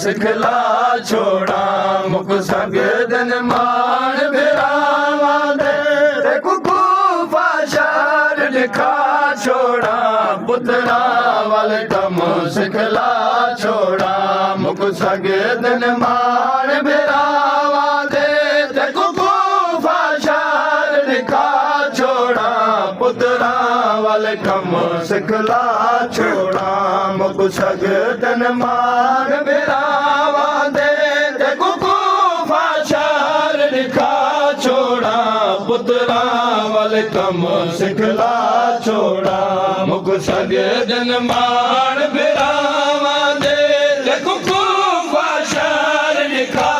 सिखला छोड़ा मुख सगदन मान बिरावा दे ते कुकू फाशार लिखा छोड़ा पुत्रा वाल कम सिखला छोड़ा मुख सगदन मान बिरावा दे ते कुकू फाशार लिखा छोड़ा पुत्रा वाल कम सिखला छोड़ा मुख सगदन मान बिरावा दे ते कुकू फाशार लिखा छोड़ा पुत्रा वाल कम सिखला छोड़ा मुख सगदन मान बिरावा दे ते कुकू फाशार लिखा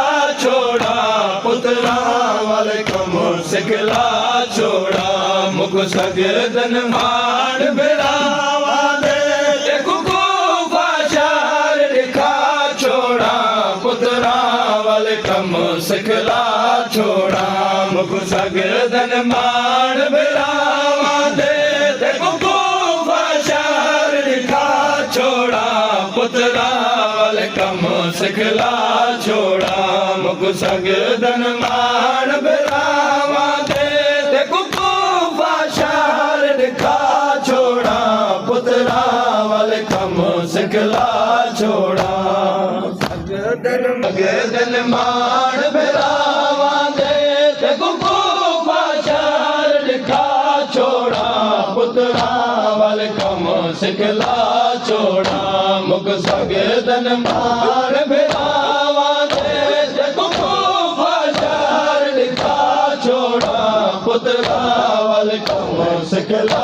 छोड़ा पुत्रा वाल कम सिखला छोड़ा मुख सगदन मान बिरावा दे ते कुकू फाशार लिखा छोड़ा पुत्रा वाल कम सिखला छोड़ा मुख सगदन मान बिरावा दे ते कुकू फाशार लिखा छोड़ा पुत्रा वाल कम सिखला छोड़ा मुख सगदन मान बिरावा दे ते कुकू फाशार लिखा छोड़ा पुत्रा वाल कम सिखला छोड़ा सगदन मान बिरावा दे ते कुकू फाशार लिखा छोड़ा पुत्रा वाल कम सिखला छोड़ा मुख सगदन मान बिरावा दे ते कुकू फाशार लिखा छोड़ा पुत्रा वाल कम सिखला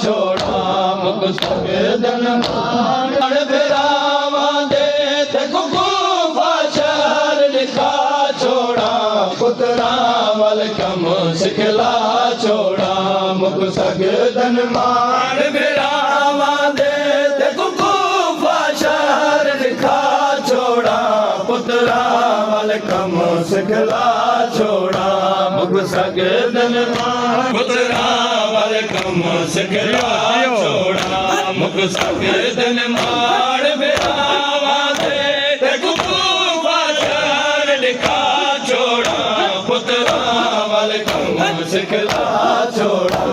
छोड़ा मुख सगदन मान बिरावा दे ते कुकू फाशार लिखा छोड़ा पुत्रा वाल कम सिखला छोड़ा मुख सगदन मान बिरावा दे ते कुकू फाशार लिखा छोड़ा पुत्रा वाल कम सिखला छोड़ा मुख सगदन मान पुत्रा वाल कम सिखला छोड़ा मुख सगदन मान बिरावा दे ते कुकू फाशार लिखा छोड़ा पुत्रा वाल कम सिखला छोड़ा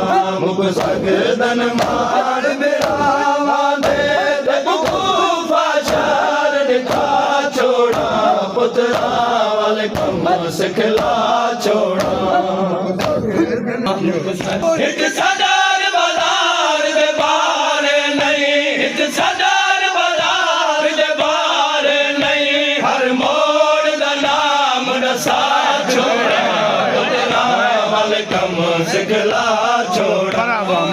मुख सगदन मान बिरावा दे ते कुकू फाशार लिखा छोड़ा पुत्रा वाल कम सिखला छोड़ा एक सदार बाजार दे बार नहीं एक सदार बाजार दे बार नहीं हर मोड़ दा नाम रसा छोड़ा पुत्रा वाल कम सिखला छोड़ा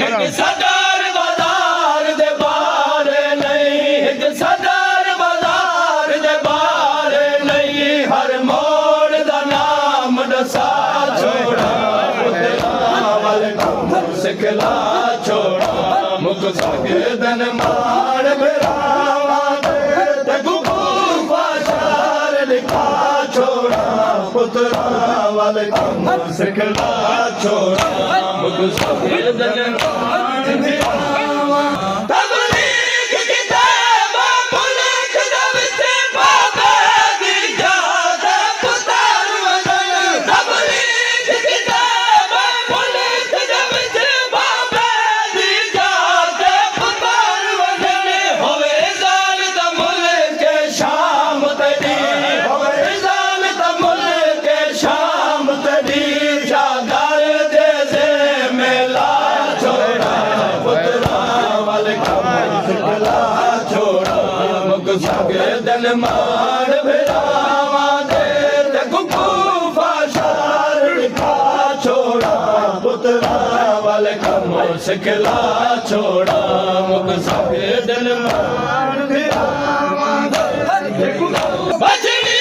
एक सदार बाजार दे बार नहीं एक सदार बाजार दे बार नहीं हर मोड़ दा नाम रसा छोड़ा पुत्रा वाल कम सिखला छोड़ा मुख सगदन मान बिरावा दे ते कुकू फाशार लिखा छोड़ा पुत्रा वाल कम सिखला छोड़ा मुख सगदन मान बिरावा तबलीग किताब मुल्क दा विच बाबा दी जात पुतार वदन तबलीग किताब मुल्क दा विच बाबा दी जात पुतार वदन होवे जान दा मुल्क शाम तड़ी होवे जान दा मुल्क शाम तड़ी जागर दे से मेला छोड़ा पुत्रा वाल कम सिखला छोड़ा मुख सगदन मान बिरावा दे ते कुकू फाशार लिखा छोड़ा पुत्रा वाल कम सिखला छोड़ा मुख सगदन मान बिरावा दे ते कुकू बजनी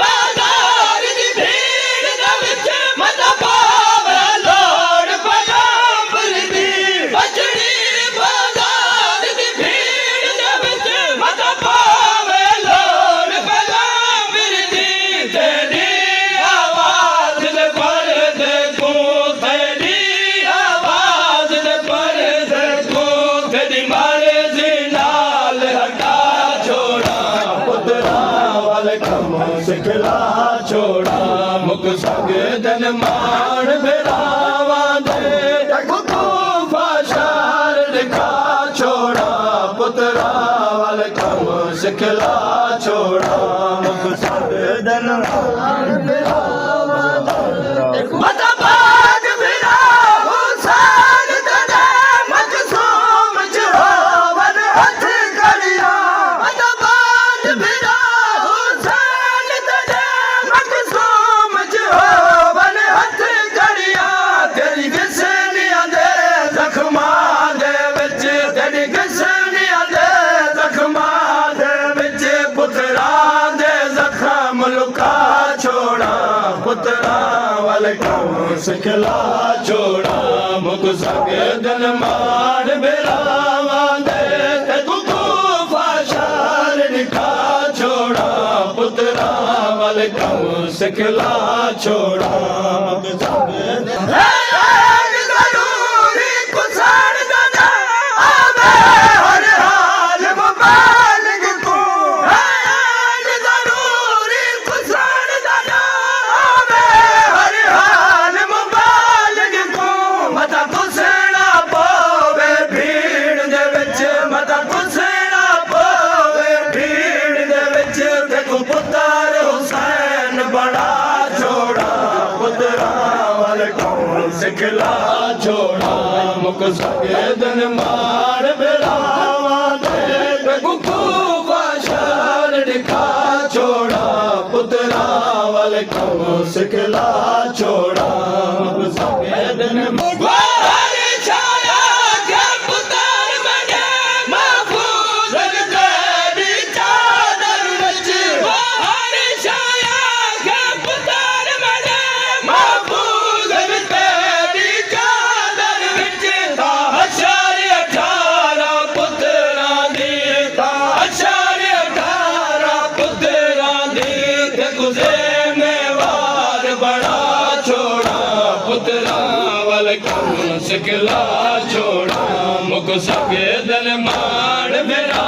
बाजार दी भीड़ दे विच मत पावे लोड़ पैगंबर दी बजनी बाजार दी भीड़ दे विच मत पावे लोड़ पैगंबर दी तेरी आवाज दे पर देखो तेरी आवाज दे पर देखो तेरी मारे जी नाल हटा छोड़ा पुत्रा ਮਾਣ ਬਿਰਾਵਾਂ ਦੇ ਕੁਫਾ ਸ਼ਹਿਰ ਦਿਖਾ ਛੋੜਾ ਪੁੱਤਰਾ ਵੱਲ ਕੰਮ ਸਿਖਲਾ ਛੋੜਾ ਮੁਕਤਸਰ ਦਿਨ ਮਾਣ ਬਿਰਾਵਾਂ ਦੇ ਮਤਾਬਾਦ ਬਿਰਾ ਹੁਸੈਨ ਤੇਰੇ ਮਕਸੂਮ ਚ ਹੋਵਨ ਹੱਥ ਕੜੀਆਂ ਮਤਾਬਾਦ ਬਿਰਾ ਹੁਸੈਨ ਤੇਰੇ ਮਕਸੂਮ ਚ ਹੋਵਨ ਹੱਥ ਕੜੀਆਂ ਤੇਰੀ ਕਿਸਨੀਆਂ ਦੇ ਜ਼ਖਮਾਂ ਦੇ ਵਿੱਚ ਤੇਰੀ ਕਿਸਨੀਆਂ ਦੇ ਜ਼ਖਮਾਂ ਦੇ ਵਿੱਚ ਪੁੱਤਰਾਂ ਦੇ ਜ਼ਖਮ ਲੁਕਾ ਛੋੜਾ ਪੁੱਤਰਾਂ ਵੱਲ ਕੰਮ ਸਿਖਲਾ ਛੋੜਾ ਮੁਕ ਸਕੇ ਦਿਨ ਮਾਣ ਬਿਰਾਵਾਂ ਦੇ ਤੇ ਕੁਫਾ ਸ਼ਹਿਰ ਦਿਖਾ ਛੋੜਾ ਪੁੱਤਰਾਂ ਵੱਲ ਕੰਮ ਸਿਖਲਾ ਛੋੜਾ ਮੁਕ ਸਕੇ ਦਿਨ ਜ਼ਰੂਰੀ ਕੁਸਣ ਦਾ ਆਵੇ ਹਰ ਹਾਲ ਮੁਬਾਲਗ ਤੂੰ ਜ਼ਰੂਰੀ ਕੁਸਣ ਦਾ ਆਵੇ ਹਰ ਹਾਲ ਮੁਬਾਲਗ ਤੂੰ ਮਤਾ ਕੁਸਣਾ ਪਵੇ ਭੀੜ ਦੇ ਵਿੱਚ ਮਤਾ ਕੁਸਣਾ ਪਵੇ ਭੀੜ ਦੇ ਵਿੱਚ ਦੇਖੋ ਪੁੱਤਰ ਹੁਸੈਨ ਬੜਾ ਛੋੜਾ ਪੁੱਤਰਾਂ ਵੱਲ ਕੰਮ ਸਿਖਲਾ ਛੋੜਾ ਮੁਕ ਸਕੇ ਦਿਨ ਮਾਣ ਬਿਰਾਵਾਂ ਦੇ ਕੁਫਾ ਸ਼ਹਿਰ ਦਿਖਾ ਛੋੜਾ ਪੁੱਤਰਾਂ ਵੱਲ ਕੰਮ ਸਿਖਲਾ ਛੋੜਾ ਮੁਕ ਸਕੇ ਦਿਨ ਵਾਰ ਛਾਇਆ ਕੇ ਪੁੱਤਰ ਬਣੇ ਮਹਫੂਜ਼ ਤੇਰੀ ਚਾਦਰ ਵਿੱਚ ਵਾਰ ਛਾਇਆ ਕੇ ਪੁੱਤਰ ਬਣੇ ਮਹਫੂਜ਼ ਤੇਰੀ ਚਾਦਰ ਵਿੱਚ ਤਾਂ ਹਸ਼ਰ 18 ਪੁੱਤਰਾਂ ਦੀ ਤਾਂ ਹਸ਼ਰ 18 ਪੁੱਤਰਾਂ ਦੀ ਤੇ ਗੁਜ਼ੇ ਮੇਵਾਰ ਬੜਾ ਛੋੜਾ ਪੁੱਤਰਾਂ ਵੱਲ ਕੰਮ ਸਿਖਲਾ ਛੋੜਾ ਮੁਕ ਸਕੇ ਦਿਨ ਮਾਣ ਬਿਰਾ